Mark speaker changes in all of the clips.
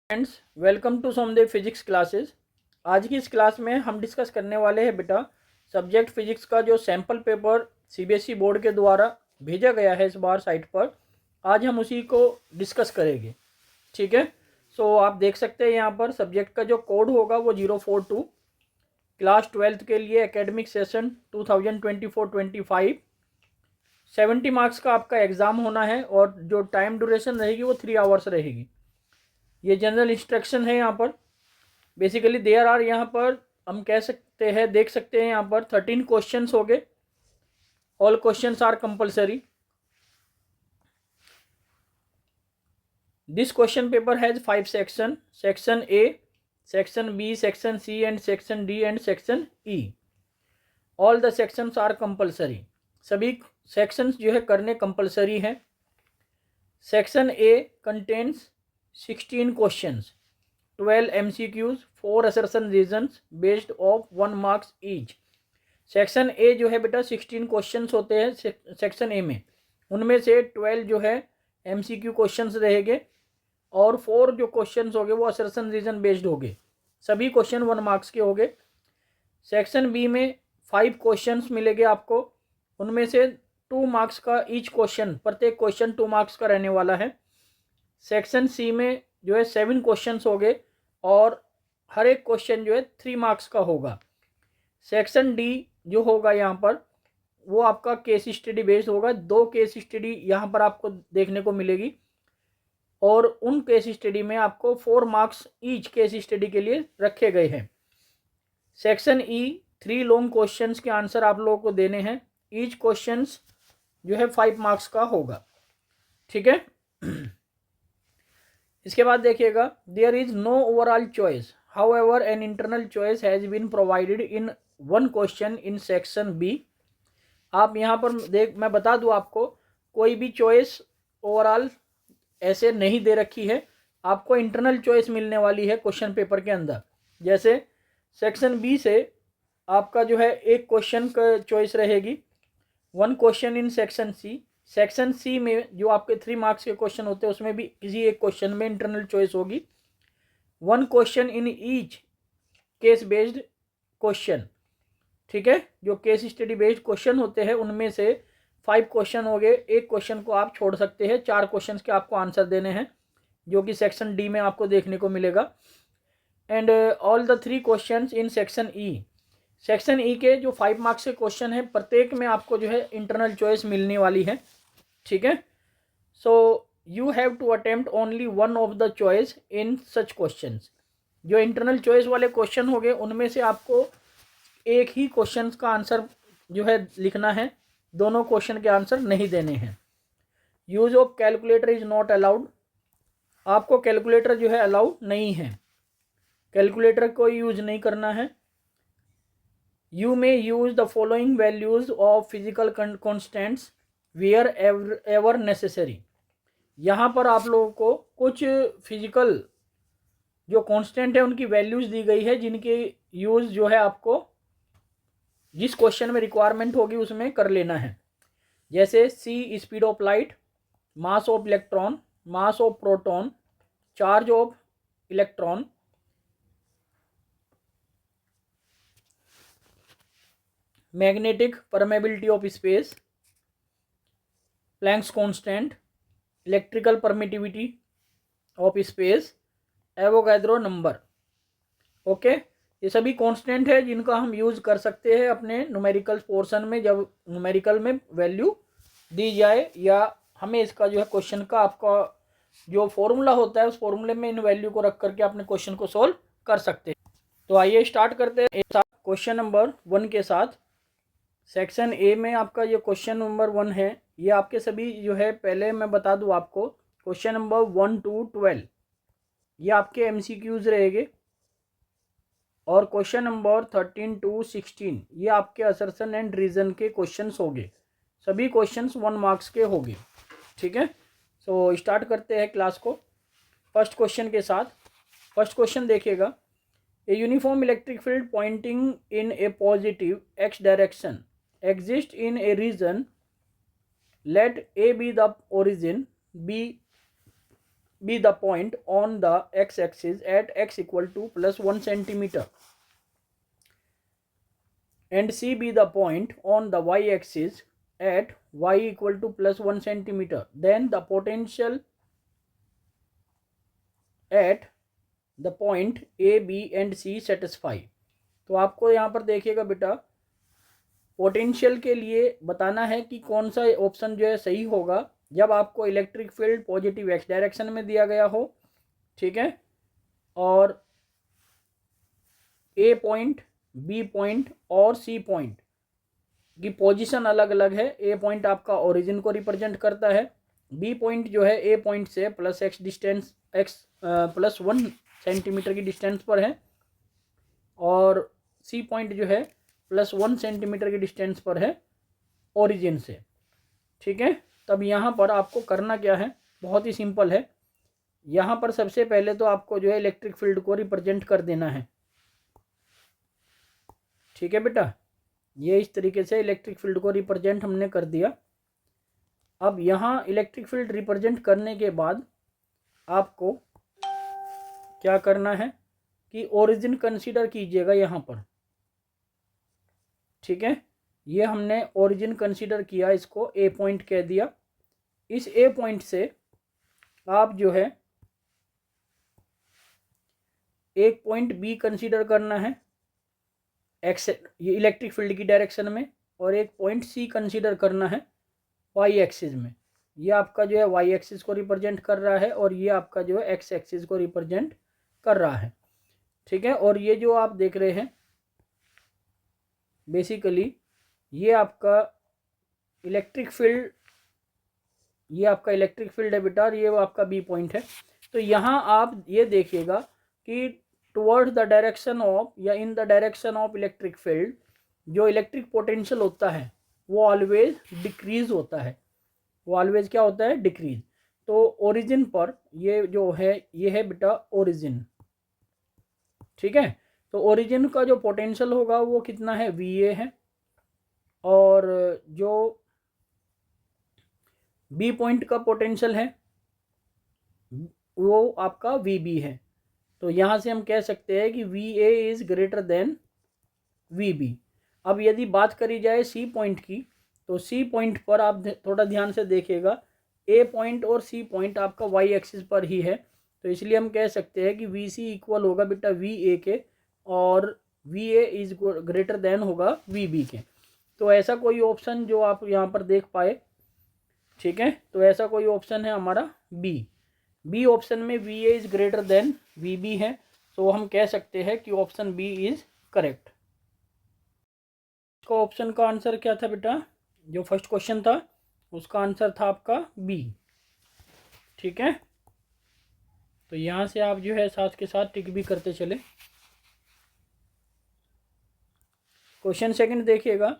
Speaker 1: Friends, welcome to Somdev physics classes. आज की इस क्लास में हम डिस्कस करने वाले हैं बेटा सब्जेक्ट फिजिक्स का जो सैम्पल पेपर सीबीएसई बोर्ड के द्वारा भेजा गया है इस बार साइट पर। आज हम उसी को डिस्कस करेंगे। ठीक है। सो आप देख सकते हैं यहाँ पर सब्जेक्ट का जो कोड होगा वो 042 क्लास 12th के लिए एकेडमिक सेशन 2024-25 70 मार्क्स का आपका एग्ज़ाम होना है और जो टाइम ड्यूरेशन रहेगी वो 3 आवर्स रहेगी। ये जनरल इंस्ट्रक्शन है। यहाँ पर बेसिकली देयर आर, यहाँ पर हम कह सकते हैं, देख सकते हैं यहाँ पर 13 क्वेश्चंस हो गए। All questions are compulsory. This question paper has 5 section. Section A, section B, section C and section D and section E. All the sections are compulsory. सभी सेक्शंस जो है करने कंपलसरी हैं। Section A contains 16 questions, 12 MCQs, 4 assertion reasons based of 1 marks each। Section A जो है बेटा 16 questions होते हैं सेक्शन ए में, उनमें से 12 जो है MCQ क्वेश्चंस रहेंगे और 4 जो क्वेश्चंस होंगे वो असर्शन रीजन बेस्ड होंगे। सभी क्वेश्चन 1 मार्क्स के होंगे। सेक्शन बी में 5 क्वेश्चंस मिलेंगे आपको, उनमें से 2 मार्क्स का ईच क्वेश्चन, प्रत्येक क्वेश्चन 2 मार्क्स का रहने वाला है। सेक्शन सी में जो है 7 क्वेश्चंस हो गए और हर एक क्वेश्चन जो है 3 मार्क्स का होगा। सेक्शन डी जो होगा यहाँ पर वो आपका केस स्टडी बेस्ड होगा। 2 केस स्टडी यहाँ पर आपको देखने को मिलेगी और उन केस स्टडी में आपको 4 मार्क्स ईच केस स्टडी के लिए रखे गए हैं। सेक्शन ई 3 लॉन्ग क्वेश्चंस के आंसर आप लोगों को देने हैं। ईच क्वेश्चंस जो है 5 मार्क्स का होगा। ठीक है। इसके बाद देखिएगा, there is no overall choice, however an internal choice has been provided in 1 question in section B. आप यहाँ पर मैं बता दूँ आपको, कोई भी चॉइस ओवरऑल ऐसे नहीं दे रखी है, आपको इंटरनल चॉइस मिलने वाली है क्वेश्चन पेपर के अंदर। जैसे सेक्शन बी से आपका जो है एक क्वेश्चन का चॉइस रहेगी, 1 question in section C. Section C में जो आपके 3 मार्क्स के क्वेश्चन होते हैं उसमें भी किसी एक क्वेश्चन में इंटरनल चॉइस होगी। 1 question in each case based question. ठीक है। जो केस स्टडी बेस्ड क्वेश्चन होते हैं उनमें से 5 क्वेश्चन हो गए, एक क्वेश्चन को आप छोड़ सकते हैं। 4 क्वेश्चन के आपको आंसर देने हैं जो कि सेक्शन डी में आपको देखने को मिलेगा। And all the 3 question in section E. Section E के जो 5 मार्क्स के क्वेश्चन है प्रत्येक में आपको जो है इंटरनल चॉइस मिलने वाली है। ठीक है। So you have to attempt only 1 of the choice in such questions. जो इंटरनल चॉइस वाले क्वेश्चन हो गए उनमें से आपको एक ही क्वेश्चन का आंसर जो है लिखना है, दोनों क्वेश्चन के आंसर नहीं देने हैं। Use of calculator is not allowed. आपको कैलकुलेटर जो है अलाउड नहीं है, कैलकुलेटर को यूज नहीं करना है। You may use the following values of physical constants wherever necessary. यहाँ पर आप लोगों को कुछ फिजिकल जो कांस्टेंट है उनकी वैल्यूज दी गई है जिनके यूज़ जो है आपको जिस क्वेश्चन में रिक्वायरमेंट होगी उसमें कर लेना है। जैसे c speed of light, mass of electron, mass of proton, charge of electron, magnetic permeability of space, Planck's constant, electrical permittivity of space, Avogadro number. Okay. ये सभी कांस्टेंट है जिनका हम यूज़ कर सकते हैं अपने न्यूमेरिकल पोर्शन में, जब न्यूमेरिकल में वैल्यू दी जाए या हमें इसका जो है क्वेश्चन का आपका जो फॉर्मूला होता है उस फॉर्मूले में इन वैल्यू को रख करके अपने क्वेश्चन को सोल्व कर सकते हैं। तो आइए स्टार्ट करते हैं क्वेश्चन नंबर 1 के साथ। सेक्शन ए में आपका जो क्वेश्चन नंबर 1 है ये आपके सभी जो है, पहले मैं बता दूँ आपको, क्वेश्चन नंबर 1 to 12 ये आपके MCQs रहेंगे और क्वेश्चन नंबर 13 to 16 ये आपके असर्शन एंड रीजन के क्वेश्चंस होंगे। सभी क्वेश्चंस 1 मार्क्स के होंगे। ठीक है। सो स्टार्ट करते हैं क्लास को फर्स्ट क्वेश्चन के साथ। फर्स्ट क्वेश्चन देखिएगा, a uniform electric field pointing in a positive x direction exist in a region, let A be the origin, B be the point on the x-axis at x equal to +1 centimeter and C be the point on the y-axis at y equal to +1 centimeter, then the potential at the point A, B and C satisfy। तो आपको यहाँ पर देखिएगा बेटा, potential के लिए बताना है कि कौन सा ऑप्शन जो है सही होगा जब आपको electric field positive x direction में दिया गया हो, ठीक है, और ए पॉइंट, बी पॉइंट और सी पॉइंट की पोजीशन अलग अलग है। ए पॉइंट आपका ओरिजिन को रिप्रेजेंट करता है, बी पॉइंट जो है ए पॉइंट से +x डिस्टेंस +1 सेंटीमीटर की डिस्टेंस पर है और सी पॉइंट जो है +1 सेंटीमीटर की डिस्टेंस पर है ओरिजिन से, ठीक है। तब यहाँ पर आपको करना क्या है, बहुत ही सिंपल है। यहाँ पर सबसे पहले तो आपको जो है इलेक्ट्रिक फील्ड को रिप्रेजेंट कर देना है, ठीक है बेटा। ये इस तरीके से इलेक्ट्रिक फील्ड को रिप्रेजेंट हमने कर दिया। अब यहाँ इलेक्ट्रिक फील्ड रिप्रेजेंट करने के बाद आपको क्या करना है कि ओरिजिन कंसीडर कीजिएगा यहाँ पर, ठीक है। ये हमने ओरिजिन कंसीडर किया, इसको ए पॉइंट कह दिया। इस ए पॉइंट से आप जो है एक पॉइंट बी कंसीडर करना है एक्स, ये इलेक्ट्रिक फील्ड की डायरेक्शन में, और एक पॉइंट सी कंसीडर करना है वाई एक्सिस में। ये आपका जो है वाई एक्सिस को रिप्रेजेंट कर रहा है और ये आपका जो है एक्स एक्सिस को रिप्रेजेंट कर रहा है, ठीक है। और ये जो आप देख रहे हैं बेसिकली ये आपका इलेक्ट्रिक फील्ड, ये आपका इलेक्ट्रिक फील्ड है बेटा, और ये वो आपका बी पॉइंट है। तो यहाँ आप ये देखिएगा कि टुवर्ड्स द डायरेक्शन ऑफ या in the direction of electric field जो इलेक्ट्रिक पोटेंशियल होता है वो ऑलवेज डिक्रीज होता है, वो ऑलवेज क्या होता है, डिक्रीज। तो ओरिजिन पर ये जो है ये है बेटा ओरिजिन, ठीक है। तो ओरिजिन का जो पोटेंशियल होगा वो कितना है, VA है, और जो बी पॉइंट का पोटेंशियल है वो आपका VB है। तो यहाँ से हम कह सकते हैं कि VA is greater than VB। अब यदि बात करी जाए सी पॉइंट की, तो सी पॉइंट पर आप थोड़ा ध्यान से देखिएगा, ए पॉइंट और सी पॉइंट आपका वाई एक्सिस पर ही है। तो इसलिए हम कह सकते हैं कि VC इक्वल होगा बेटा VA के, और VA इज ग्रेटर देन होगा VB के। तो ऐसा कोई ऑप्शन जो आप यहाँ पर देख पाए, ठीक है, तो ऐसा कोई ऑप्शन है हमारा बी ऑप्शन में VA is greater than VB है। तो हम कह सकते हैं कि ऑप्शन बी इज करेक्ट। इसका ऑप्शन का आंसर क्या था बेटा, जो फर्स्ट क्वेश्चन था उसका आंसर था आपका बी, ठीक है। तो यहाँ से आप जो है साथ के साथ टिक भी करते चले। क्वेश्चन सेकंड देखिएगा,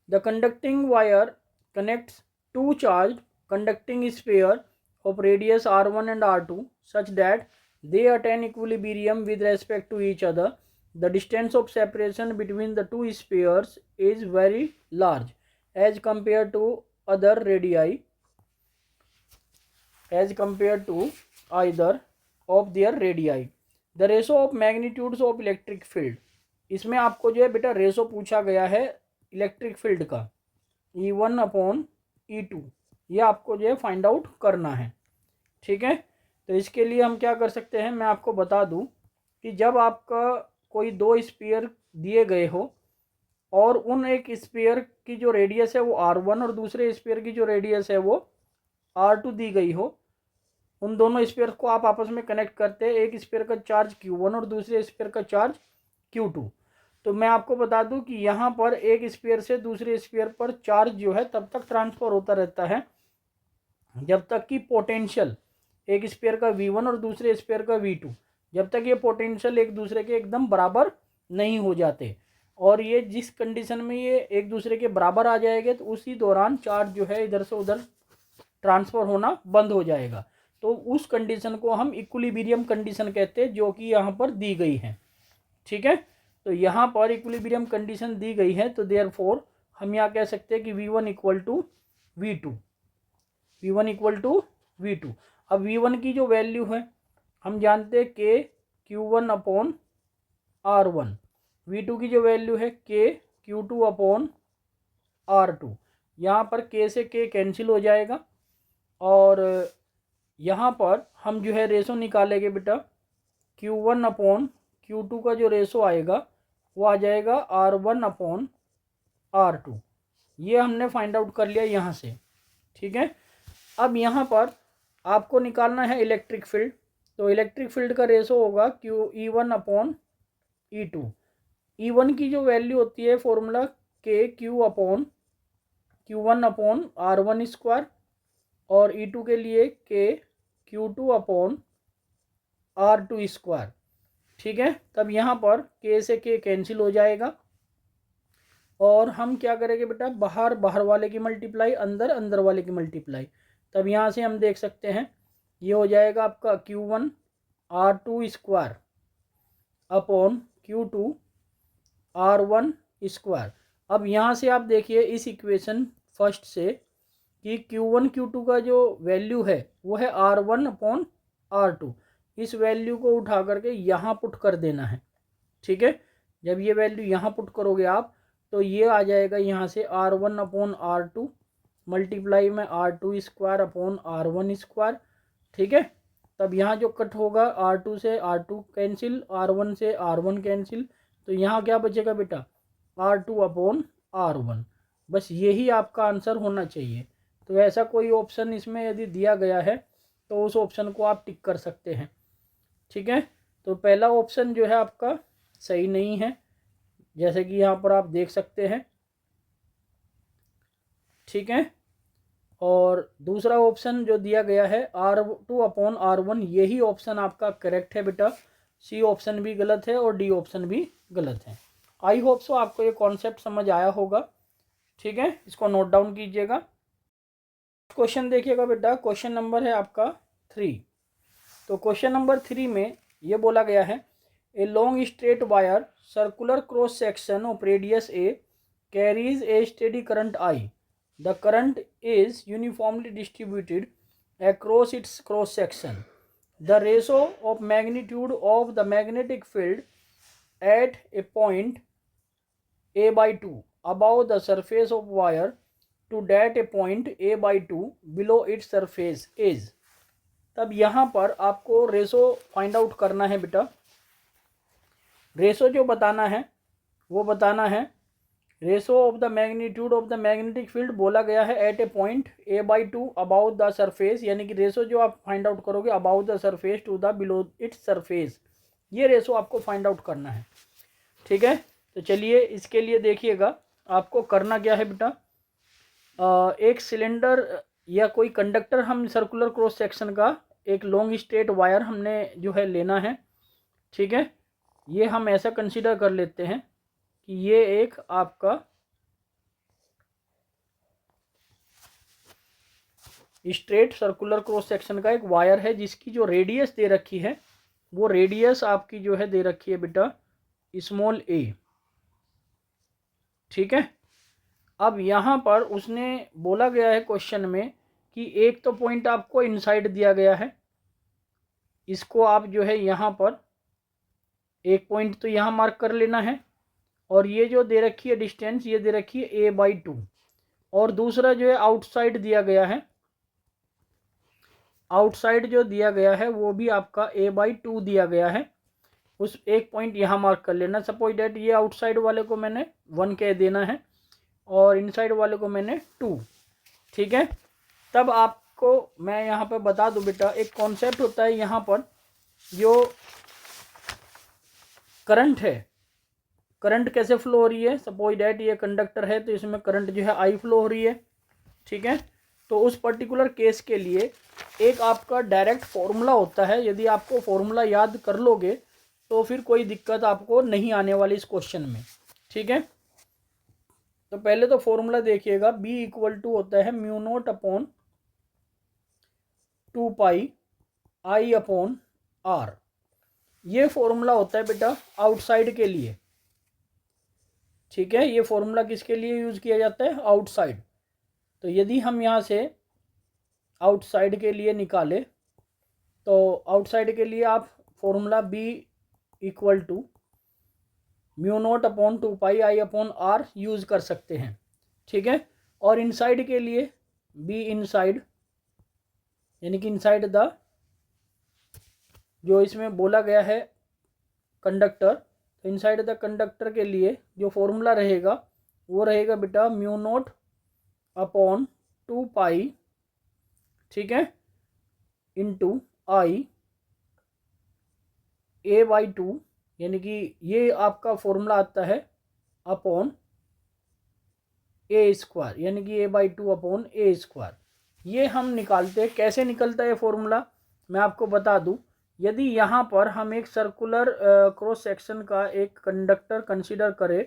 Speaker 1: the conducting wire connects to charge conducting sphere of radius r1 and r2 such that they attain equilibrium with respect to each other. The distance of separation between the two spheres is very large as compared to other radii, as compared to either of their radii. The ratio of magnitudes of electric field, इसमें आपको जो है बेटा ratio पूछा गया है electric field का, E1/E2, ये आपको जो है फाइंड आउट करना है, ठीक है। तो इसके लिए हम क्या कर सकते हैं, मैं आपको बता दूं कि जब आपका कोई दो स्फीयर दिए गए हो और उन एक स्फीयर की जो रेडियस है वो r1 और दूसरे स्फीयर की जो रेडियस है वो r2 दी गई हो, उन दोनों स्फीयर को आप आपस में कनेक्ट करते हैं, एक स्फीयर का चार्ज q1 और दूसरे स्फीयर का चार्ज q2। तो मैं आपको बता दूं कि यहाँ पर एक स्फीयर से दूसरे स्फीयर पर चार्ज जो है तब तक ट्रांसफर होता रहता है जब तक कि पोटेंशियल एक स्फीयर का V1 और दूसरे स्फीयर का V2, जब तक ये पोटेंशियल एक दूसरे के एकदम बराबर नहीं हो जाते। और ये जिस कंडीशन में ये एक दूसरे के बराबर आ जाएंगे तो उसी दौरान चार्ज जो है इधर से उधर ट्रांसफ़र होना बंद हो जाएगा। तो उस कंडीशन को हम इक्विलिब्रियम कंडीशन कहते हैं, जो कि यहाँ पर दी गई है, ठीक है। तो यहाँ पर इक्विलिब्रियम कंडीशन दी गई है, तो देयरफॉर हम यहाँ कह सकते हैं कि V1 इक्वल टू V2। अब V1 की जो वैल्यू है हम जानते हैं के Q1 अपॉन R1, V2 की जो वैल्यू है के Q2 अपॉन R2। यहाँ पर के से के कैंसिल हो जाएगा और यहाँ पर हम जो है रेशो निकालेंगे बेटा, Q1 अपॉन Q2 का जो रेशो आएगा वो आ जाएगा R1 अपॉन R2। ये हमने फाइंड आउट कर लिया यहाँ से, ठीक है। अब यहाँ पर आपको निकालना है इलेक्ट्रिक फील्ड, तो इलेक्ट्रिक फील्ड का रेशो होगा E1 अपॉन E2। E1 की जो वैल्यू होती है फॉर्मूला के Q1 अपॉन R1 स्क्वायर और E2 के लिए के Q2 अपॉन R2 स्क्वायर, ठीक है। तब यहाँ पर के से के कैंसिल हो जाएगा और हम क्या करेंगे बेटा, बाहर बाहर वाले की मल्टीप्लाई, अंदर अंदर वाले की मल्टीप्लाई। तब यहाँ से हम देख सकते हैं ये हो जाएगा आपका Q1 R2 square upon Q2 R1 square. अब यहाँ से आप देखिए इस इक्वेशन फर्स्ट से कि Q1 Q2 का जो वैल्यू है वो है R1 अपॉन R2। इस वैल्यू को उठा करके यहाँ पुट कर देना है, ठीक है। जब ये वैल्यू यहाँ पुट करोगे आप तो ये आ जाएगा यहाँ से R1 अपॉन R2 मल्टीप्लाई में R2 square upon R1 square, ठीक है। तब यहाँ जो कट होगा R2 से R2 कैंसिल, R1 से R1 कैंसिल, तो यहाँ क्या बचेगा बेटा, R2 अपॉन R1। बस यही आपका आंसर होना चाहिए। तो ऐसा कोई ऑप्शन इसमें यदि दिया गया है तो उस ऑप्शन को आप टिक कर सकते हैं, ठीक है। तो पहला ऑप्शन जो है आपका सही नहीं है, जैसे कि यहाँ पर आप देख सकते हैं, ठीक है। और दूसरा ऑप्शन जो दिया गया है R2 अपॉन R1, यही ऑप्शन आपका करेक्ट है बेटा। सी ऑप्शन भी गलत है और डी ऑप्शन भी गलत है। आई होप सो आपको ये कॉन्सेप्ट समझ आया होगा, ठीक है। इसको नोट डाउन कीजिएगा। क्वेश्चन देखिएगा बेटा, क्वेश्चन नंबर है आपका 3। तो क्वेश्चन नंबर 3 में ये बोला गया है, a long straight wire circular cross section of radius A carries A steady current I. The current is uniformly distributed across its cross section. The ratio of magnitude of the magnetic field at a point a by 2 above the surface of wire to that a point a by 2 below its surface is। तब यहाँ पर आपको ratio find out करना है बेटा। Ratio जो बताना है वो बताना है ratio of the magnitude of the magnetic field बोला गया है at a point A by 2 about the surface, यानी कि रेशो जो आप फाइंड आउट करोगे about the surface to the below its surface, ये रेशो आपको फाइंड आउट करना है, ठीक है। तो चलिए इसके लिए देखिएगा आपको करना क्या है बेटा। एक सिलेंडर या कोई कंडक्टर हम सर्कुलर क्रॉस सेक्शन का एक लॉन्ग स्ट्रेट वायर हमने जो है लेना है, ठीक है। ये हम ऐसा कंसीडर कर लेते हैं कि ये एक आपका स्ट्रेट सर्कुलर क्रॉस सेक्शन का एक वायर है जिसकी जो रेडियस दे रखी है वो रेडियस आपकी जो है दे रखी है बेटा स्मॉल ए, ठीक है। अब यहाँ पर उसने बोला गया है क्वेश्चन में कि एक तो पॉइंट आपको इनसाइड दिया गया है, इसको आप जो है यहाँ पर एक पॉइंट तो यहाँ मार्क कर लेना है, और ये जो दे रखी है डिस्टेंस ये दे रखी है ए बाई 2, और दूसरा जो है आउटसाइड दिया गया है, आउटसाइड जो दिया गया है वो भी आपका ए बाई 2 दिया गया है। उस एक पॉइंट यहाँ मार्क कर लेना। सपोज डेट ये आउटसाइड वाले को मैंने 1 कह देना है और इनसाइड वाले को मैंने 2, ठीक है। तब आपको मैं यहाँ पे बता दूँ बेटा, एक कॉन्सेप्ट होता है यहाँ पर, जो करंट है, करंट कैसे फ्लो हो रही है। सपोज डैट ये कंडक्टर है तो इसमें करंट जो है आई फ्लो हो रही है, ठीक है। तो उस पर्टिकुलर केस के लिए एक आपका डायरेक्ट फॉर्मूला होता है, यदि आपको फॉर्मूला याद कर लोगे तो फिर कोई दिक्कत आपको नहीं आने वाली इस क्वेश्चन में, ठीक है। तो पहले तो फॉर्मूला देखिएगा, B इक्वल टू होता है mu naught upon 2 pi I upon R. ये फॉर्मूला होता है बेटा आउटसाइड के लिए, ठीक है। ये फॉर्मूला किसके लिए यूज़ किया जाता है, आउटसाइड। तो यदि हम यहाँ से आउटसाइड के लिए निकाले तो आउटसाइड के लिए आप formula B equal to mu naught upon 2πi/r use कर सकते हैं, ठीक है। और इनसाइड के लिए B इनसाइड, यानी कि इनसाइड द, जो इसमें बोला गया है कंडक्टर, तो इनसाइड द कंडक्टर के लिए जो फॉर्मूला रहेगा वो रहेगा बेटा म्यू नॉट अपॉन 2π, ठीक है, इंटू i a/2, यानी कि ये आपका फॉर्मूला आता है अपॉन a², यानी कि a/2 अपॉन a²। ये हम निकालते हैं, कैसे निकलता है ये फॉर्मूला मैं आपको बता दूं। यदि यहाँ पर हम एक सर्कुलर क्रॉस सेक्शन का एक कंडक्टर कंसीडर करें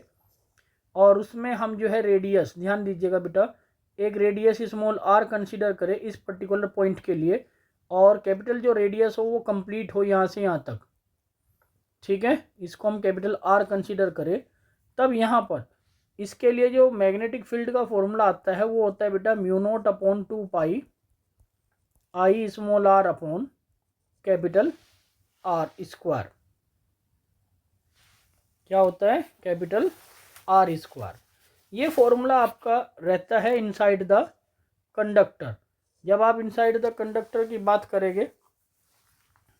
Speaker 1: और उसमें हम जो है रेडियस, ध्यान दीजिएगा बेटा, एक रेडियस स्मॉल r कंसीडर करें इस पर्टिकुलर पॉइंट के लिए, और कैपिटल जो रेडियस हो वो कंप्लीट हो यहाँ से यहाँ तक, ठीक है, इसको हम कैपिटल R कंसीडर करें, तब यहाँ पर इसके लिए जो मैग्नेटिक फील्ड का फॉर्मूला आता है वो होता है बेटा mu naught upon 2π i small r upon capital R²। क्या होता है? Capital R²। ये फॉर्मूला आपका रहता है इनसाइड द कंडक्टर। जब आप इनसाइड द कंडक्टर की बात करेंगे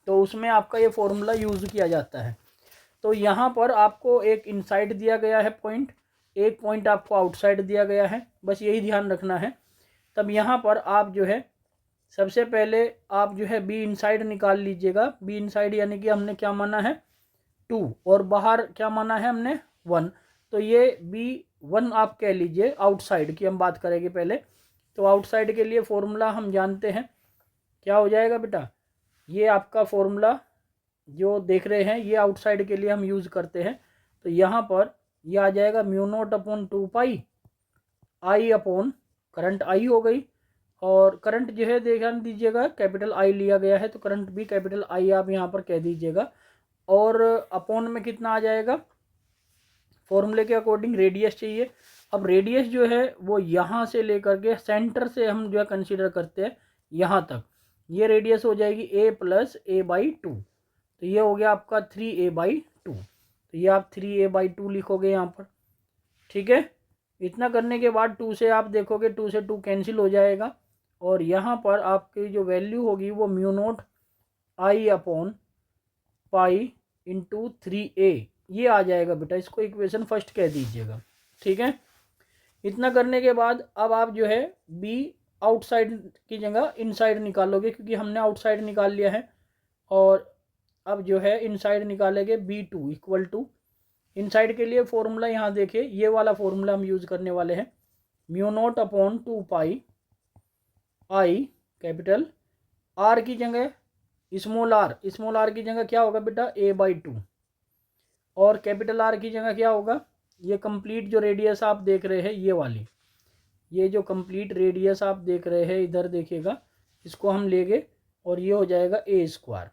Speaker 1: तो उसमें आपका ये फॉर्मूला यूज़ किया जाता है। तो यहाँ पर आपको एक इनसाइड दिया गया है पॉइंट, एक पॉइंट आपको आउटसाइड दिया गया है, बस यही ध्यान रखना है। तब यहाँ पर आप जो है सबसे पहले आप जो है बी इनसाइड निकाल लीजिएगा। बी इनसाइड यानी कि हमने क्या माना है 2 और बाहर क्या माना है हमने 1, तो ये B1 आप कह लीजिए। आउटसाइड की हम बात करेंगे पहले। तो आउटसाइड के लिए फॉर्मूला हम जानते हैं, क्या हो जाएगा बेटा, ये आपका फॉर्मूला जो देख रहे हैं ये आउटसाइड के लिए हम यूज़ करते हैं। तो यहाँ पर ये आ जाएगा mu naught upon 2π i upon current I हो गई, और करंट जो है ध्यान दीजिएगा कैपिटल I लिया गया है तो करंट भी कैपिटल I आप यहाँ पर कह दीजिएगा। और अपॉन में कितना आ जाएगा, फॉर्मूले के अकॉर्डिंग रेडियस चाहिए। अब रेडियस जो है वो यहाँ से लेकर के सेंटर से हम जो है कंसीडर करते हैं यहाँ तक, ये रेडियस हो जाएगी a + a/2, तो ये हो गया आपका 3a/2। तो ये आप 3a/2 लिखोगे यहाँ पर, ठीक है। इतना करने के बाद 2 से आप देखोगे 2 से 2 कैंसिल हो जाएगा, और यहाँ पर आपकी जो वैल्यू होगी वो mu naught i upon pi into 3a, ये आ जाएगा बेटा। इसको इक्वेशन फर्स्ट कह दीजिएगा, ठीक है। इतना करने के बाद अब आप जो है b आउटसाइड की जगह इनसाइड निकालोगे, क्योंकि हमने आउटसाइड निकाल लिया है। और अब जो है इनसाइड निकालेंगे B2 इक्वल टू, इनसाइड के लिए फॉर्मूला यहाँ देखिए, ये वाला फॉर्मूला हम यूज़ करने वाले हैं, mu naught upon 2π i capital R की जगह स्मॉल r की जगह क्या होगा बेटा a/2, और कैपिटल R की जगह क्या होगा, ये कंप्लीट जो रेडियस आप देख रहे हैं ये वाली, ये जो कंप्लीट रेडियस आप देख रहे हैं इधर देखिएगा, इसको हम लेंगे और ये हो जाएगा a²,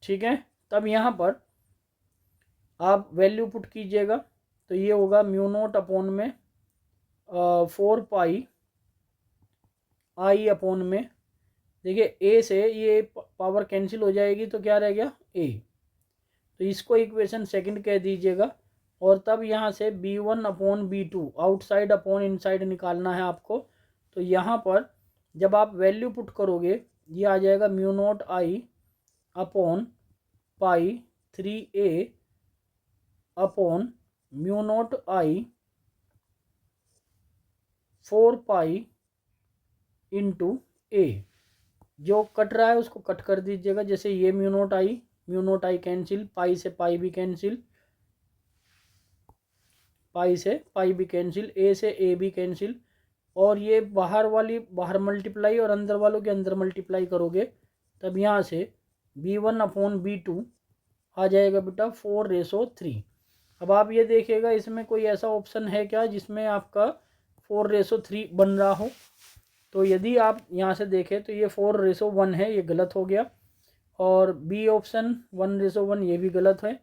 Speaker 1: ठीक है। तब यहाँ पर आप वैल्यू पुट कीजिएगा, तो ये होगा म्यू नॉट अपॉन में 4π i अपॉन में, देखिए a से ये पावर कैंसिल हो जाएगी तो क्या रह गया a, तो इसको इक्वेशन सेकंड कह दीजिएगा। और तब यहाँ से B1 upon B2 outside upon inside निकालना है आपको। तो यहाँ पर जब आप वैल्यू पुट करोगे ये आ जाएगा mu naught i upon pi 3a upon mu naught i 4π into a। जो कट रहा है उसको कट कर दीजिएगा, जैसे ये mu naught I cancel, pi से पाई भी कैंसिल, पाई से पाई भी कैंसिल, ए से ए भी कैंसिल, और ये बाहर वाली बाहर मल्टीप्लाई और अंदर वालों के अंदर मल्टीप्लाई करोगे, तब यहाँ से B1 अपॉन B2 आ जाएगा बेटा 4/3। अब आप ये देखिएगा इसमें कोई ऐसा ऑप्शन है क्या जिसमें आपका 4/3 बन रहा हो, तो यदि आप यहाँ से देखें तो ये 4/1 है, ये गलत हो गया। और बी ऑप्शन 1/1 ये भी गलत है।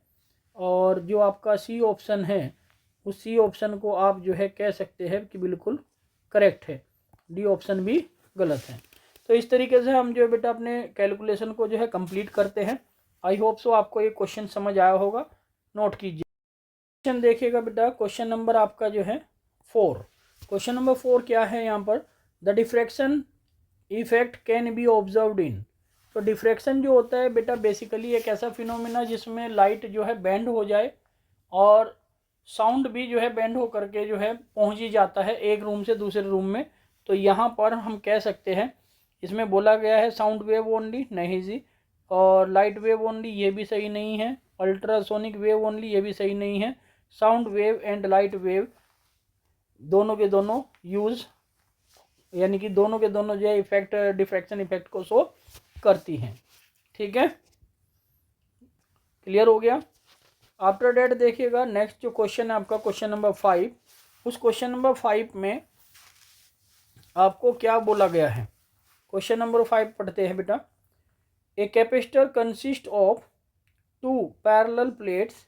Speaker 1: और जो आपका सी ऑप्शन है उस सी ऑप्शन को आप जो है कह सकते हैं कि बिल्कुल करेक्ट है, डी ऑप्शन भी गलत है। तो इस तरीके से हम जो है बेटा अपने कैलकुलेशन को जो है कंप्लीट करते हैं। आई होप सो आपको ये क्वेश्चन समझ आया होगा। नोट कीजिए, क्वेश्चन देखिएगा बेटा, क्वेश्चन नंबर आपका जो है 4। क्वेश्चन नंबर 4 क्या है यहाँ पर, the diffraction effect can be observed in. तो डिफ्रैक्शन जो होता है बेटा बेसिकली एक ऐसा फिनोमिना जिसमें लाइट जो है बेंड हो जाए और साउंड भी जो है बेंड हो करके जो है पहुंच ही जाता है एक रूम से दूसरे रूम में। तो यहाँ पर हम कह सकते हैं, इसमें बोला गया है साउंड वेव ओनली, नहीं जी, और लाइट वेव ओनली, ये भी सही नहीं है। अल्ट्रासोनिक वेव ओनली, ये भी सही नहीं है। Sound wave and light wave दोनों के दोनों यूज, यानी कि दोनों के दोनों जो है इफेक्ट डिफ्रैक्शन इफेक्ट को शो करती हैं। ठीक है, क्लियर हो गया। आफ्टर डेट देखिएगा नेक्स्ट जो क्वेश्चन है आपका क्वेश्चन नंबर 5। उस क्वेश्चन नंबर 5 में आपको क्या बोला गया है, क्वेश्चन नंबर 5 पढ़ते हैं बेटा। A capacitor consist of 2 parallel plates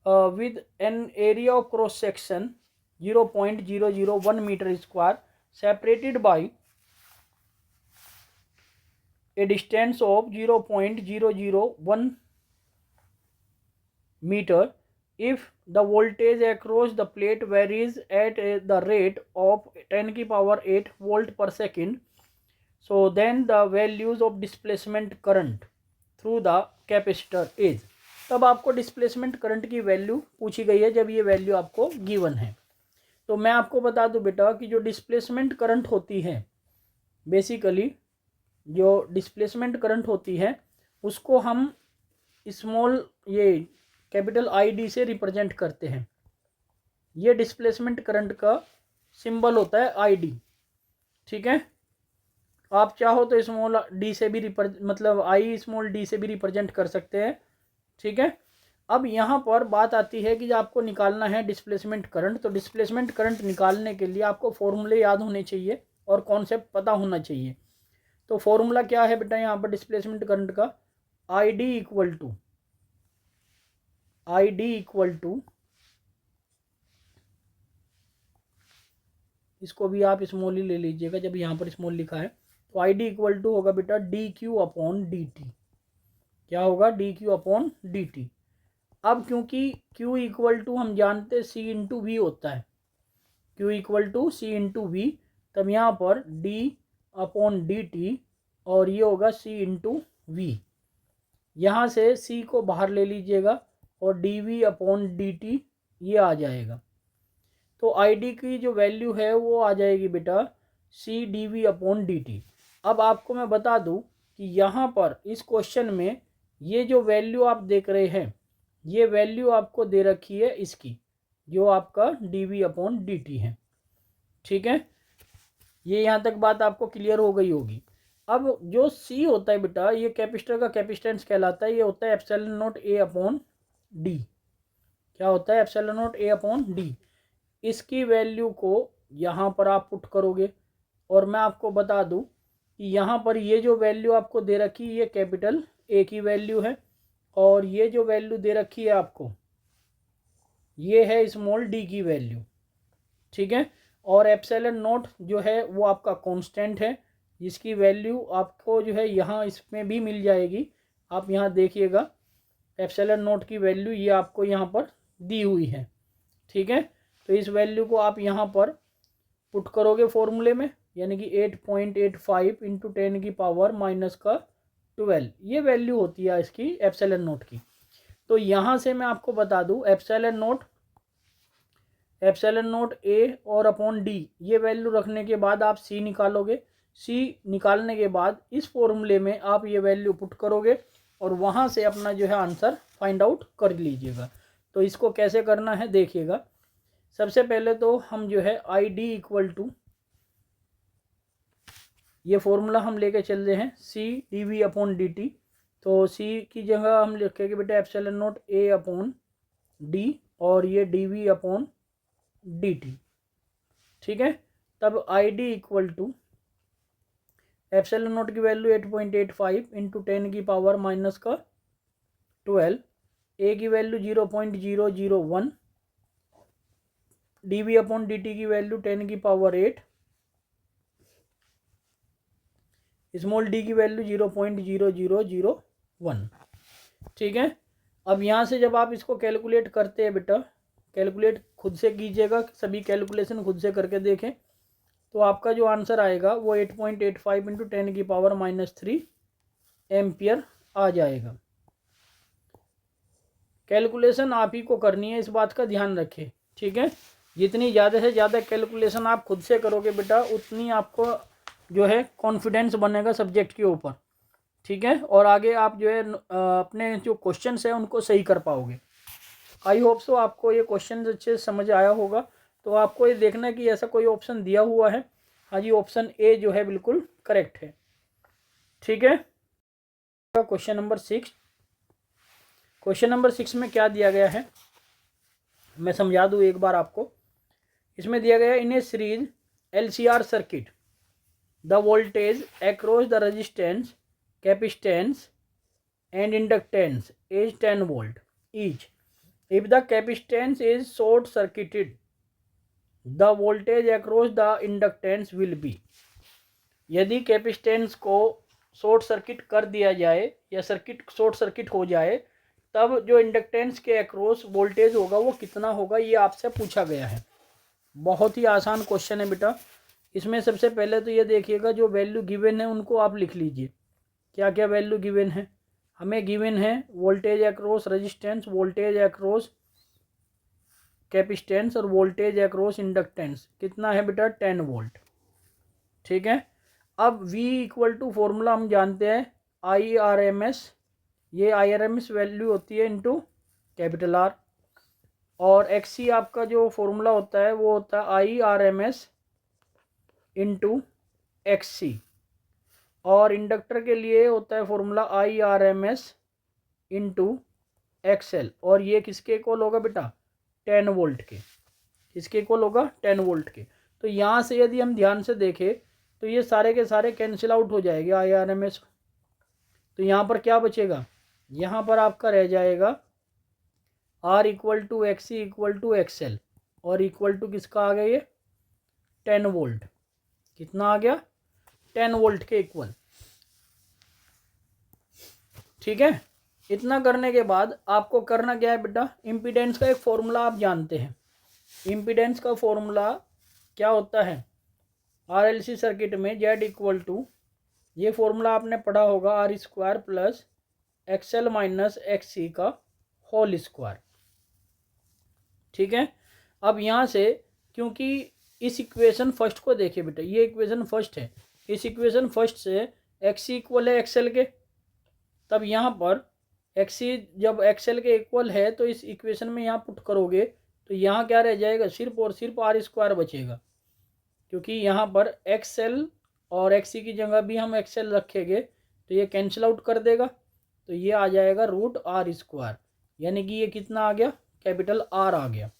Speaker 1: with an area of cross section 0.001 meter square separated by a distance of 0.001 meter. If the voltage across the plate varies at the rate of 10 की power 8 volt per second, so then the values of displacement current through the capacitor is। तब आपको displacement current की value पूछी गई है जब ये value आपको गिवन है। तो मैं आपको बता दूं बेटा कि जो डिस्प्लेसमेंट करंट होती है, बेसिकली जो डिस्प्लेसमेंट करंट होती है उसको हम स्मॉल ये कैपिटल आई डी से रिप्रेजेंट करते हैं। ये डिस्प्लेसमेंट करंट का सिंबल होता है आई डी। ठीक है, आप चाहो तो स्मॉल डी से भी मतलब आई स्मॉल डी से भी रिप्रेजेंट कर सकते हैं। ठीक है, अब यहाँ पर बात आती है कि आपको निकालना है डिस्प्लेसमेंट करंट। तो डिस्प्लेसमेंट करंट निकालने के लिए आपको फॉर्मूले याद होने चाहिए और कॉन्सेप्ट पता होना चाहिए। तो फॉर्मूला क्या है बेटा यहाँ पर डिस्प्लेसमेंट करंट का, आई डी इक्वल टू, इसको भी आप स्मॉल ही ले लीजिएगा जब यहाँ पर स्मॉल लिखा है। तो आई डी इक्वल टू होगा बेटा D Q upon D T. क्या होगा, D Q upon D T. अब क्योंकि Q इक्वल टू हम जानते C इंटू वी होता है, Q equal to C into V, तब यहाँ पर D अपॉन डी टी और ये होगा C इंटू वी। यहाँ से C को बाहर ले लीजिएगा और D V upon D T ये आ जाएगा। तो आई डी की जो वैल्यू है वो आ जाएगी बेटा C D V upon D T. अब आपको मैं बता दूँ कि यहाँ पर इस क्वेश्चन में ये जो वैल्यू आप देख रहे हैं, ये वैल्यू आपको दे रखी है इसकी, जो आपका D V upon D T है। ठीक है, ये यहाँ तक बात आपको क्लियर हो गई होगी। अब जो सी होता है बेटा, ये कैपेसिटर का कैपेसिटेंस कहलाता है, ये होता है epsilon naught A upon D. क्या होता है, epsilon naught A upon D. इसकी वैल्यू को यहाँ पर आप पुट करोगे और मैं आपको बता दूँ कि यहाँ पर ये जो वैल्यू आपको दे रखी है ये कैपिटल ए की वैल्यू है और ये जो वैल्यू दे रखी है आपको ये है स्मॉल डी की वैल्यू। ठीक है, और एप्सिलॉन नॉट जो है वो आपका कांस्टेंट है जिसकी वैल्यू आपको जो है यहाँ इसमें भी मिल जाएगी। आप यहाँ देखिएगा एप्सिलॉन नॉट की वैल्यू ये आपको यहाँ पर दी हुई है। ठीक है, तो इस वैल्यू को आप यहाँ पर पुट करोगे फॉर्मूले में, यानी कि 8.85 इंटू 10 की पावर माइनस का 12 ये वैल्यू होती है इसकी एप्सिलॉन नॉट की। तो यहाँ से मैं आपको बता दूँ एप्सिलॉन नॉट ए और अपॉन डी ये वैल्यू रखने के बाद आप सी निकालोगे। सी निकालने के बाद इस फॉर्मूले में आप ये वैल्यू पुट करोगे और वहाँ से अपना जो है आंसर फाइंड आउट कर लीजिएगा। तो इसको कैसे करना है देखिएगा। सबसे पहले तो हम जो है आई डी इक्वल टू, ये फॉर्मूला हम लेके चल रहे हैं C D V upon D T. तो सी की जगह हम लिखेंगे बेटा epsilon naught A upon D और ये D V upon D T. ठीक है, तब I D equal to epsilon naught की वैल्यू 8.85 इंटू 10 की पावर माइनस का 12, ए की value 0.001, D V upon D T की वैल्यू 10 की पावर 8 स्मॉल डी की वैल्यू 0.0001। ठीक है। अब यहाँ से जब आप इसको कैलकुलेट करते हैं बेटा, कैलकुलेट खुद से कीजिएगा, सभी कैलकुलेशन खुद से करके देखें, तो आपका जो आंसर आएगा वो 8.85 इंटू 10⁻³ एम्पियर आ जाएगा। कैलकुलेशन आप ही को करनी है, इस बात का ध्यान रखें। ठीक है। जितनी ज़्यादा से ज़्यादा कैलकुलेशन आप खुद से करोगे बेटा, उतनी आपको जो है कॉन्फिडेंस बनेगा सब्जेक्ट के ऊपर। ठीक है। और आगे आप जो है अपने जो क्वेश्चन है उनको सही कर पाओगे। आई होप सो आपको ये क्वेश्चन अच्छे से समझ आया होगा। तो आपको ये देखना है कि ऐसा कोई ऑप्शन दिया हुआ है। हाँ जी, ऑप्शन ए जो है बिल्कुल करेक्ट है। ठीक है। Question number 6। क्वेश्चन नंबर 6 में क्या दिया गया है मैं समझा दूँ एक बार आपको। इसमें दिया गया in a series LCR circuit the voltage across the resistance, capacitance and inductance is 10 volt each. If the capacitance is short circuited, the voltage across the inductance will be. यदि कैपेसिटेंस को शॉर्ट सर्किट कर दिया जाए या circuit short circuit हो जाए, तब जो इंडक्टेंस के अक्रॉस वोल्टेज होगा वो कितना होगा, ये आपसे पूछा गया है। बहुत ही आसान क्वेश्चन है बेटा। इसमें सबसे पहले तो ये देखिएगा जो वैल्यू गिवन है उनको आप लिख लीजिए। क्या क्या वैल्यू गिवन है हमें? गिवन है voltage across resistance, voltage across capacitance और वोल्टेज अक्रॉस इंडक्टेंस। कितना है बेटा? 10 वोल्ट। ठीक है। अब V इक्वल टू फॉर्मूला हम जानते हैं IRMS। ये IRMS वैल्यू होती है इनटू कैपिटल R। और XC आपका जो फॉर्मूला होता है वो होता है IRMS इंटू XC। और इंडक्टर के लिए होता है फॉर्मूला IRMS इंटू XL। और ये किसके इक्वल होगा बेटा? 10 वोल्ट के। किसके इक्वल होगा? 10 वोल्ट के। तो यहाँ से यदि हम ध्यान से देखें तो ये सारे के सारे कैंसिल आउट हो जाएंगे IRMS। तो यहाँ पर क्या बचेगा? यहाँ पर आपका रह जाएगा R equal to XC equal to XL और इक्वल टू किसका आ गया? ये 10 वोल्ट। कितना आ गया? 10 वोल्ट के इक्वल। ठीक है। इतना करने के बाद आपको करना क्या है बेटा? इम्पीडेंस का एक फॉर्मूला आप जानते हैं। इम्पीडेंस का फॉर्मूला क्या होता है? RLC सर्किट में Z इक्वल टू, ये फॉर्मूला आपने पढ़ा होगा, R² plus XL minus XC का होल स्क्वायर। ठीक है। अब यहाँ से क्योंकि इस इक्वेशन फर्स्ट को देखिए बेटा, ये इक्वेशन फर्स्ट है। इस इक्वेशन फर्स्ट से XC इक्वल है XL के, तब यहाँ पर XC जब XL के इक्वल है तो इस इक्वेशन में यहाँ पुट करोगे तो यहाँ क्या रह जाएगा? सिर्फ और सिर्फ R² बचेगा। क्योंकि यहाँ पर XL और XC की जगह भी हम XL रखेंगे तो ये कैंसिल आउट कर देगा। तो ये आ जाएगा √R²। यानी कि ये कितना आ गया? कैपिटल R आ गया।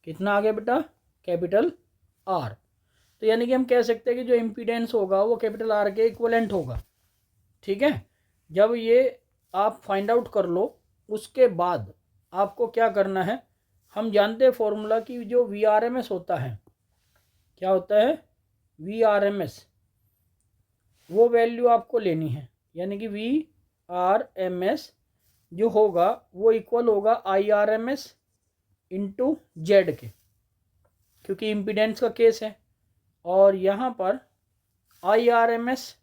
Speaker 1: कितना आ गया बेटा? Capital R। तो यानी कि हम कह सकते हैं कि जो इम्पीडेंस होगा वो कैपिटल R के इक्वलेंट होगा। ठीक है। जब ये आप फाइंड आउट कर लो उसके बाद आपको क्या करना है? हम जानते हैं फॉर्मूला की जो VRMS होता है, क्या होता है? VRMS। वो वैल्यू आपको लेनी है। यानी कि VRMS जो होगा वो इक्वल होगा IRMS इंटू Z के, क्योंकि इम्पीडेंस का केस है। और यहाँ पर IRMS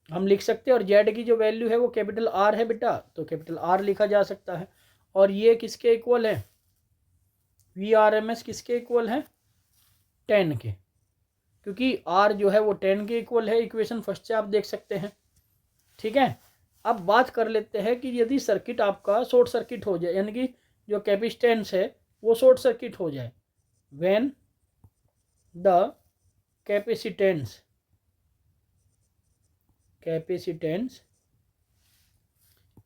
Speaker 1: हम लिख सकते हैं और Z की जो वैल्यू है वो कैपिटल R है बेटा, तो कैपिटल R लिखा जा सकता है। और ये किसके इक्वल है? VRMS किसके इक्वल है? 10 के, क्योंकि R जो है वो 10 के इक्वल है। इक्वेशन फर्स्ट से आप देख सकते हैं। ठीक है। अब बात कर लेते हैं कि यदि सर्किट आपका शॉर्ट सर्किट हो जाए, यानी कि जो कैपेसिटेंस है वो शॉर्ट सर्किट हो जाए, when the capacitance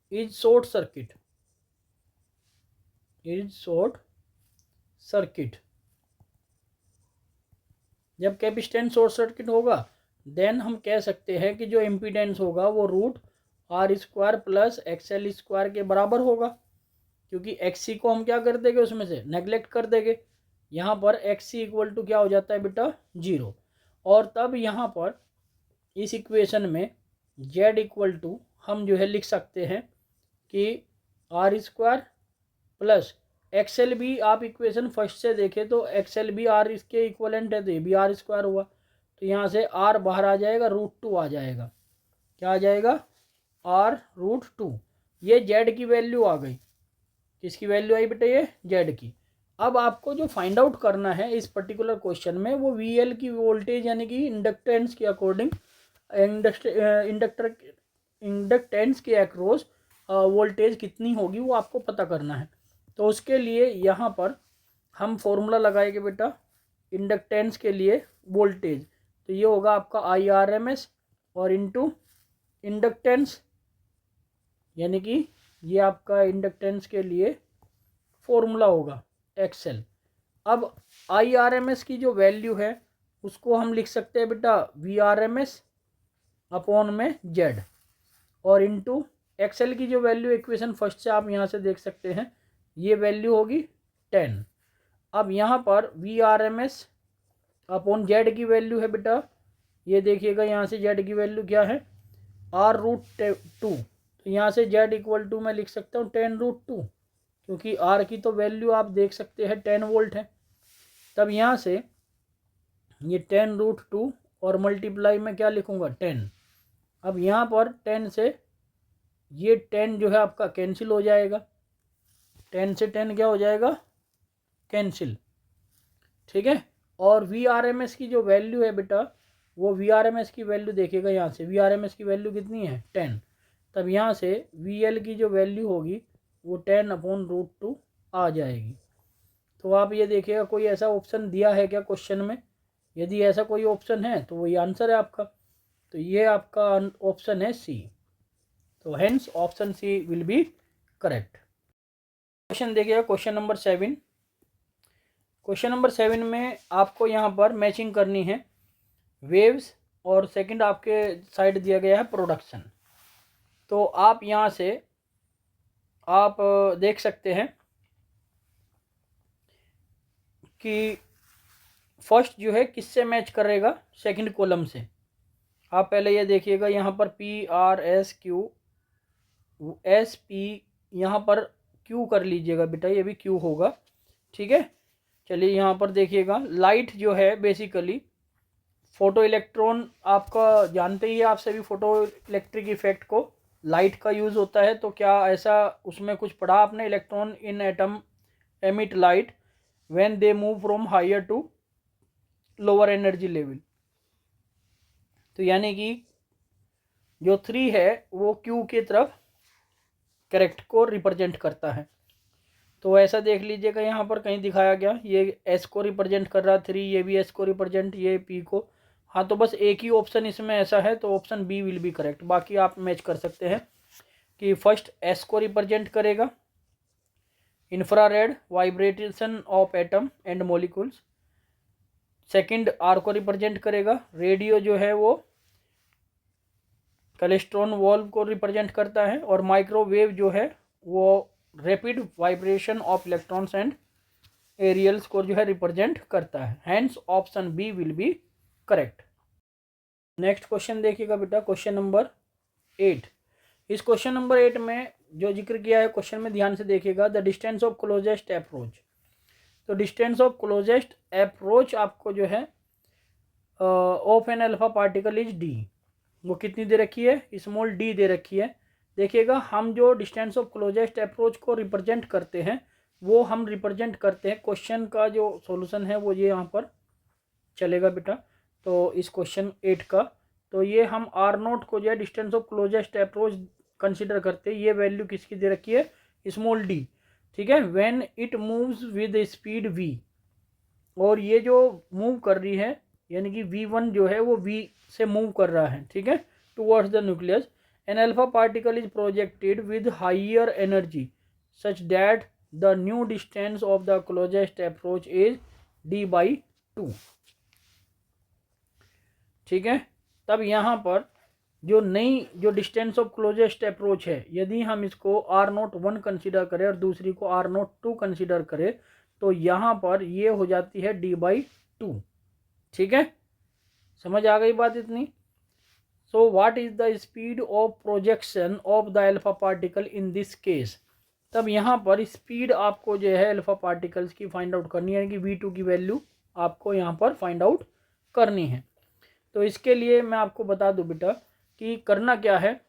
Speaker 1: is short circuit, जब कैपेसिटेंस शॉर्ट सर्किट होगा देन हम कह सकते हैं कि जो इम्पीडेंस होगा वो √R² प्लस XL² के बराबर होगा। क्योंकि XC को हम क्या कर देंगे? उसमें से नेग्लेक्ट कर देंगे। यहाँ पर XC इक्वल टू क्या हो जाता है बेटा? 0। और तब यहाँ पर इस इक्वेशन में z इक्वल टू हम जो है लिख सकते हैं कि आर स्क्वायर प्लस एक्सएल भी, आप इक्वेशन फर्स्ट से देखें तो एक्सएल भी आर इसके इक्वलेंट है, तो ये भी आर स्क्वायर हुआ, तो यहाँ से आर बाहर आ जाएगा, √2 आ जाएगा। क्या आ जाएगा? r√2। ये z की वैल्यू आ गई। किसकी वैल्यू आई बेटा? ये z की। अब आपको जो फाइंड आउट करना है इस पर्टिकुलर क्वेश्चन में वो VL की वोल्टेज यानी कि इंडक्टेंस के अकॉर्डिंग इंडक्टेंस के अक्रॉस वोल्टेज कितनी होगी वो आपको पता करना है। तो उसके लिए यहाँ पर हम फॉर्मूला लगाएंगे बेटा इंडक्टेंस के लिए वोल्टेज, तो ये होगा आपका IRMS और इनटू इंडक्टेंस, यानी कि ये आपका इंडक्टेंस के लिए फॉर्मूला होगा XL। अब IRMS की जो वैल्यू है उसको हम लिख सकते हैं बेटा VRMS अपॉन में Z, और इनटू XL की जो वैल्यू इक्वेशन फर्स्ट से आप यहाँ से देख सकते हैं ये वैल्यू होगी 10। अब यहाँ पर VRMS अपॉन Z की वैल्यू है बेटा, ये देखिएगा यहाँ से Z की वैल्यू क्या है? r√2। तो यहाँ से Z इक्वल टू मैं लिख सकता हूँ 10√2, क्योंकि R की तो वैल्यू आप देख सकते हैं 10 वोल्ट है। तब यहाँ से ये 10√2 और मल्टीप्लाई में क्या लिखूँगा? 10। अब यहाँ पर 10 से ये 10 जो है आपका कैंसिल हो जाएगा, 10 से 10 क्या हो जाएगा? कैंसिल। ठीक है। और VRMS की जो वैल्यू है बेटा वो VRMS की वैल्यू देखिएगा, यहाँ से VRMS की वैल्यू कितनी है? 10। तब यहाँ से VL की जो वैल्यू होगी वो 10/√2 आ जाएगी। तो आप ये देखिएगा कोई ऐसा ऑप्शन दिया है क्या क्वेश्चन में? यदि ऐसा कोई ऑप्शन है तो वही आंसर है आपका। तो ये आपका ऑप्शन है सी। तो hence option C will be correct. Question देखिएगा क्वेश्चन नंबर 7। क्वेश्चन नंबर 7 में आपको यहाँ पर मैचिंग करनी है वेव्स, और सेकंड आपके साइड दिया गया है प्रोडक्शन। तो आप यहाँ से आप देख सकते हैं कि फर्स्ट जो है किससे मैच करेगा? सेकंड कॉलम से। आप पहले ये देखिएगा यहाँ पर PRSQSP, यहाँ पर Q कर लीजिएगा बेटा, ये भी Q होगा। ठीक है। चलिए यहाँ पर देखिएगा लाइट जो है बेसिकली फोटो इलेक्ट्रॉन, आपका जानते ही है आप सभी फोटो इलेक्ट्रिक इफेक्ट को, लाइट का यूज़ होता है। तो क्या ऐसा उसमें कुछ पढ़ा आपने? Electron in atom emit light when they move from higher to lower energy level. तो यानी कि जो 3 है वो Q की तरफ करेक्ट को रिप्रेजेंट करता है। तो ऐसा देख लीजिएगा यहाँ पर कहीं दिखाया गया, ये S को रिप्रेजेंट कर रहा 3, ये भी S को रिप्रेजेंट, ये P को। हाँ, तो बस एक ही ऑप्शन इसमें ऐसा है, तो option B will be correct. बाकी आप मैच कर सकते हैं कि फर्स्ट S को रिप्रेजेंट करेगा infrared vibration of atom and molecules, second R को रिप्रेजेंट करेगा रेडियो जो है वो कोलेस्ट्रॉन वॉल्व को रिप्रेजेंट करता है, और माइक्रोवेव जो है वो rapid vibration of electrons and aerials को जो है रिप्रेजेंट करता है। Hence option B will be correct. Next question देखिएगा बेटा क्वेश्चन नंबर 8। इस क्वेश्चन नंबर 8 में जो जिक्र किया है क्वेश्चन में ध्यान से देखिएगा, the distance of closest approach. तो डिस्टेंस ऑफ क्लोजेस्ट अप्रोच आपको जो है of an alpha particle is D, वो कितनी दे रखी है? स्मॉल डी दे रखी है। देखिएगा हम जो डिस्टेंस ऑफ क्लोजेस्ट अप्रोच को रिप्रेजेंट करते हैं वो हम रिप्रेजेंट करते हैं, क्वेश्चन का जो सॉल्यूशन है वो ये यहाँ पर चलेगा बेटा। तो इस क्वेश्चन 8 का, तो ये हम R0 को जो है distance of closest approach consider करते हैं। ये वैल्यू किसकी दे रखी है? Small D. ठीक है। When it moves with speed v, और ये जो मूव कर रही है यानी कि v1 जो है वो v से मूव कर रहा है। ठीक है, towards the nucleus, an alpha particle is projected with higher energy such that the new distance of the closest approach is d/2। ठीक है। तब यहाँ पर जो नई जो डिस्टेंस ऑफ क्लोजेस्ट अप्रोच है, यदि हम इसको R01 कंसीडर करें और दूसरी को R02 कंसीडर करें तो यहाँ पर ये हो जाती है d/2। ठीक है, समझ आ गई बात इतनी? So what is the speed of projection of the alpha particle in this case. तब यहाँ पर स्पीड आपको जो है अल्फा पार्टिकल्स की फाइंड आउट करनी है, कि v2 की वैल्यू आपको यहाँ पर फाइंड आउट करनी है। तो इसके लिए मैं आपको बता दूं बेटा कि करना क्या है।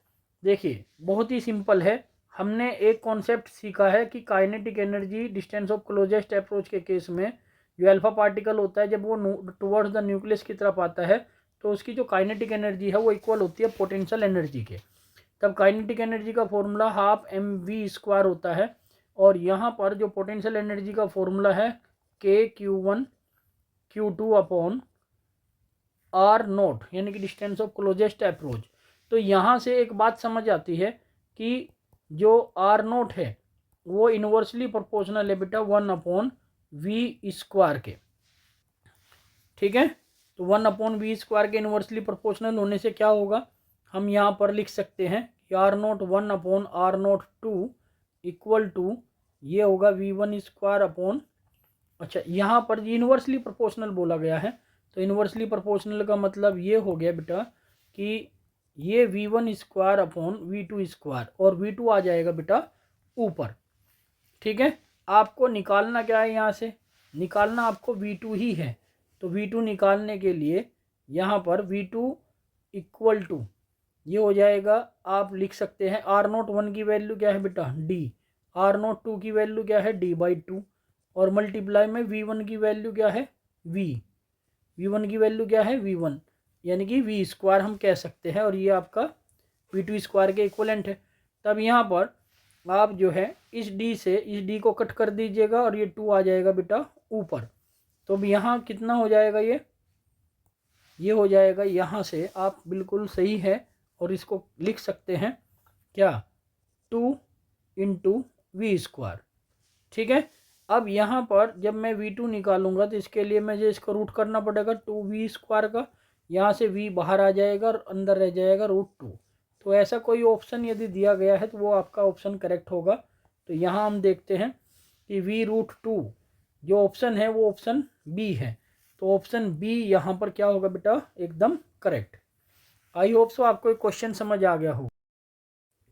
Speaker 1: देखिए बहुत ही सिंपल है। हमने एक कॉन्सेप्ट सीखा है कि kinetic energy distance of closest approach के केस में जो अल्फा पार्टिकल होता है, जब वो टुवर्ड्स द न्यूक्लियस की तरफ आता है तो उसकी जो काइनेटिक एनर्जी है वो इक्वल होती है पोटेंशियल एनर्जी के। तब काइनेटिक एनर्जी का फॉर्मूला हाफ mv² होता है, और यहाँ पर जो पोटेंशियल एनर्जी का फॉर्मूला है k(q1 q2) अपॉन r0, यानी कि डिस्टेंस ऑफ क्लोजेस्ट अप्रोच। तो यहाँ से एक बात समझ आती है कि जो r0 है वो इन्वर्सली प्रोपोर्शनल है बेटा 1/v² के। ठीक है, तो 1/v² के इन्वर्सली प्रोपोर्शनल होने से क्या होगा, हम यहाँ पर लिख सकते हैं कि r0 1/r02 इक्वल टू ये होगा v1² अपॉन, अच्छा यहाँ पर इन्वर्सली प्रोपोर्शनल बोला गया है, तो इन्वर्सली प्रोपोर्शनल का मतलब ये हो गया बेटा कि ये v1² अपॉन v2², और v2 आ जाएगा बेटा ऊपर। ठीक है, आपको निकालना क्या है, यहाँ से निकालना आपको v2 ही है। तो v2 निकालने के लिए यहाँ पर v2 इक्वल टू ये हो जाएगा, आप लिख सकते हैं r0 1 की वैल्यू क्या है बेटा d, r0 2 की वैल्यू क्या है d/2, और मल्टीप्लाई में v1 की वैल्यू क्या है v1 की वैल्यू क्या है v1, यानी कि v² हम कह सकते हैं, और ये आपका v2² के इक्वलेंट है। तब यहाँ पर आप जो है इस d से इस d को कट कर दीजिएगा और ये 2 आ जाएगा बेटा ऊपर। तो अब यहाँ कितना हो जाएगा, ये हो जाएगा, यहाँ से आप बिल्कुल सही है, और इसको लिख सकते हैं क्या 2 × v²। ठीक है, अब यहाँ पर जब मैं v2 निकालूंगा तो इसके लिए मुझे इसको रूट करना पड़ेगा 2v² का, यहाँ से v बाहर आ जाएगा और अंदर रह जाएगा √2। तो ऐसा कोई ऑप्शन यदि दिया गया है तो वो आपका ऑप्शन करेक्ट होगा। तो यहाँ हम देखते हैं कि v√2 जो ऑप्शन है वो ऑप्शन बी है, तो ऑप्शन बी यहाँ पर क्या होगा बेटा एकदम करेक्ट। आई होप सो आपको एक क्वेश्चन समझ आ गया हो।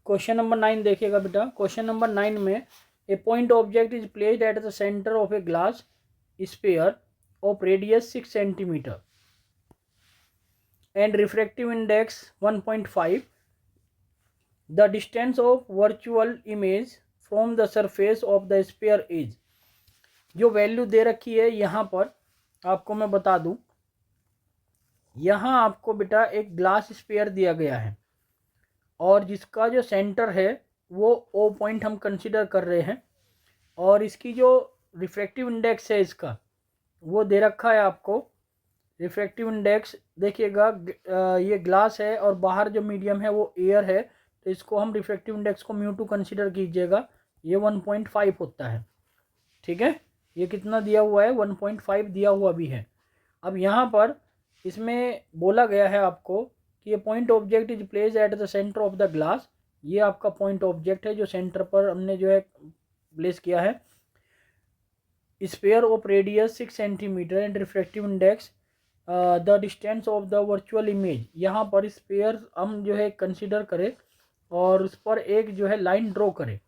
Speaker 1: क्वेश्चन नंबर 9 देखिएगा बेटा। क्वेश्चन नंबर 9 में a point object is placed at the centre of a glass sphere of radius 6 centimetre and refractive index 1.5। The distance of virtual image from the surface of the sphere is. जो value दे रखी है यहाँ पर आपको मैं बता दूं, यहाँ आपको बेटा एक ग्लास स्फीयर दिया गया है और जिसका जो सेंटर है वो O पॉइंट हम कंसीडर कर रहे हैं, और इसकी जो रिफ्रैक्टिव इंडेक्स है इसका वो दे रखा है आपको। रिफ्रैक्टिव इंडेक्स देखिएगा, ये ग्लास है और बाहर जो मीडियम है वो एयर है, तो इसको हम रिफ्रैक्टिव इंडेक्स को μ2 कंसीडर कीजिएगा, ये 1.5 होता है। ठीक है, ये कितना दिया हुआ है 1.5 दिया हुआ भी है। अब यहाँ पर इसमें बोला गया है आपको कि ये point object is place at the centre of the glass. ये आपका पॉइंट ऑब्जेक्ट है जो सेंटर पर हमने जो है प्लेस किया है। Sphere of radius 6 centimetre and refractive index the distance of the virtual image. यहाँ पर स्फीयर हम जो है कंसिडर करें और उस पर एक जो है लाइन ड्रॉ करें।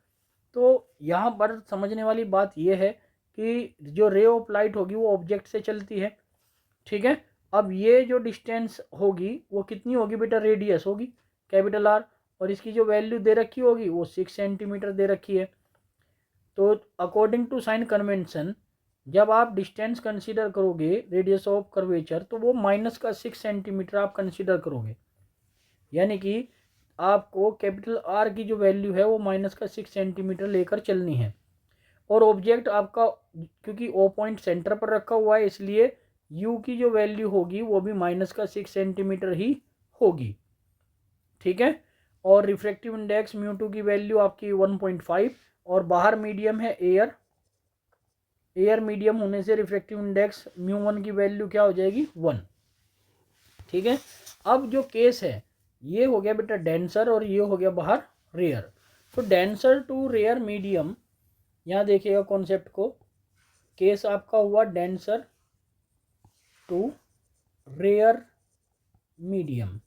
Speaker 1: तो यहाँ पर समझने वाली बात यह है कि जो रे ऑफ लाइट होगी वो ऑब्जेक्ट से चलती है। ठीक है, अब ये जो डिस्टेंस होगी वो कितनी होगी बेटा, रेडियस होगी कैपिटल R, और इसकी जो वैल्यू दे रखी होगी वो 6 सेंटीमीटर दे रखी है। तो अकॉर्डिंग टू साइन कन्वेंशन जब आप डिस्टेंस कंसीडर करोगे रेडियस ऑफ कर्वेचर तो वो -6 सेंटीमीटर आप कंसीडर करोगे, यानी कि आपको कैपिटल R की जो वैल्यू है वो -6 सेंटीमीटर लेकर चलनी है। और ऑब्जेक्ट आपका क्योंकि O पॉइंट सेंटर पर रखा हुआ है इसलिए U की जो वैल्यू होगी वो भी -6 सेंटीमीटर ही होगी। ठीक है, और रिफ्रैक्टिव इंडेक्स μ2 की वैल्यू आपकी 1.5, और बाहर मीडियम है एयर मीडियम होने से रिफ्रैक्टिव इंडेक्स μ1 की वैल्यू क्या हो जाएगी 1। ठीक है, अब जो केस है ये हो गया बेटा डेंसर और ये हो गया बाहर रेयर। तो डेंसर टू रेयर मीडियम, यहाँ देखिएगा कॉन्सेप्ट को, केस आपका हुआ डेंसर टू रेयर मीडियम।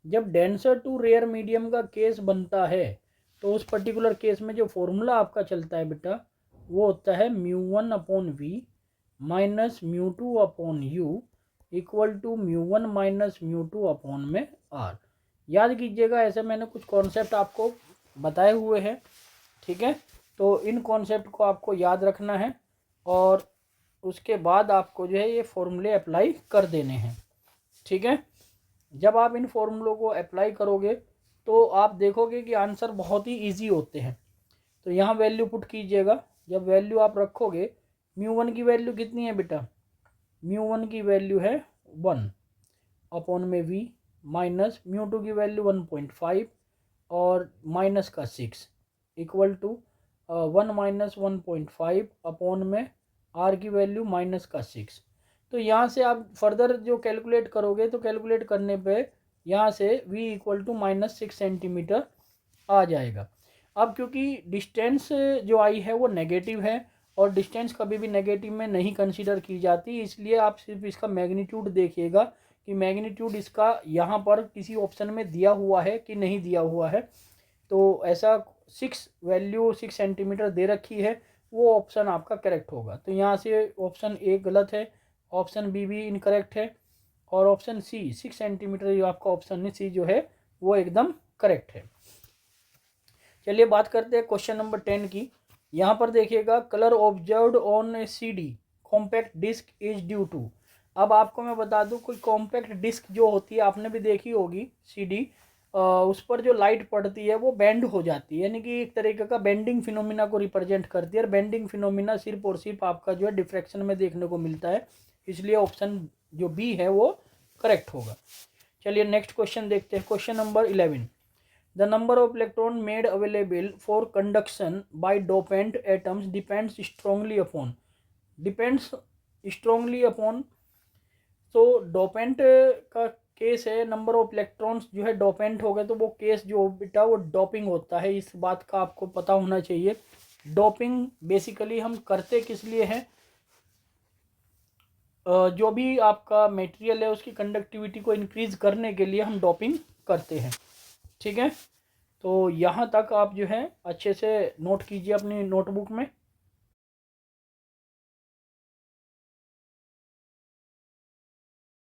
Speaker 1: जब डेंसर टू रेयर मीडियम का केस बनता है तो उस पर्टिकुलर केस में जो फॉर्मूला आपका चलता है बेटा वो होता है μ1/v minus μ2/u equal to μ1 minus μ2/r। याद कीजिएगा, ऐसे मैंने कुछ कॉन्सेप्ट आपको बताए हुए हैं, ठीक है। तो इन कॉन्सेप्ट को आपको याद रखना है और उसके बाद आपको जो है ये फॉर्मूले अप्लाई कर देने हैं, ठीक है। जब आप इन फॉर्मूलों को अप्लाई करोगे तो आप देखोगे कि आंसर बहुत ही इजी होते हैं। तो यहाँ वैल्यू पुट कीजिएगा। जब वैल्यू आप रखोगे, μ1 की वैल्यू कितनी है बेटा, μ1 की वैल्यू है 1/v माइनस μ2 की वैल्यू 1.5 और माइनस का 6 इक्वल टू 1 माइनस 1.5 आर की वैल्यू माइनस का 6। तो यहाँ से आप फर्दर जो कैलकुलेट करोगे तो कैलकुलेट करने पे यहाँ से v इक्वल टू -6 सेंटीमीटर आ जाएगा। अब क्योंकि डिस्टेंस जो आई है वो नेगेटिव है और डिस्टेंस कभी भी नेगेटिव में नहीं कंसीडर की जाती, इसलिए आप सिर्फ इसका मैग्नीट्यूड देखिएगा कि मैग्नीट्यूड इसका यहाँ पर किसी ऑप्शन में दिया हुआ है कि नहीं दिया हुआ है। तो ऐसा 6 सेंटीमीटर दे रखी है, वो ऑप्शन आपका करेक्ट होगा। तो यहाँ से ऑप्शन ए गलत है, ऑप्शन बी भी इनकरेक्ट है और ऑप्शन सी 6 सेंटीमीटर जो आपका ऑप्शन सी जो है वो एकदम करेक्ट है। चलिए बात करते हैं क्वेश्चन नंबर 10 की। यहाँ पर देखिएगा, colour observed on a CD compact disc is due to. अब आपको मैं बता दूं, कोई कॉम्पैक्ट डिस्क जो होती है आपने भी देखी होगी CD, उस पर जो लाइट पड़ती है वो बेंड हो जाती है, यानी कि एक तरीके का बेंडिंग फिनोमिना को रिप्रेजेंट करती है। और बेंडिंग फिनोमिना सिर्फ और सिर्फ आपका जो है डिफ्रैक्शन में देखने को मिलता है, इसलिए ऑप्शन जो बी है वो करेक्ट होगा। चलिए नेक्स्ट क्वेश्चन देखते हैं। Question number 11, the number of electron made available for conduction by dopant atoms depends strongly upon. Depends strongly upon, तो डोपेंट का केस है, नंबर ऑफ इलेक्ट्रॉन्स जो है डोपेंट हो गए तो वो केस जो बेटा वो डोपिंग होता है, इस बात का आपको पता होना चाहिए। डोपिंग बेसिकली हम करते किस लिए हैं, जो भी आपका मटेरियल है उसकी कंडक्टिविटी को इंक्रीज करने के लिए हम डोपिंग करते हैं, ठीक है। तो यहाँ तक आप जो है अच्छे से नोट कीजिए अपनी नोटबुक में।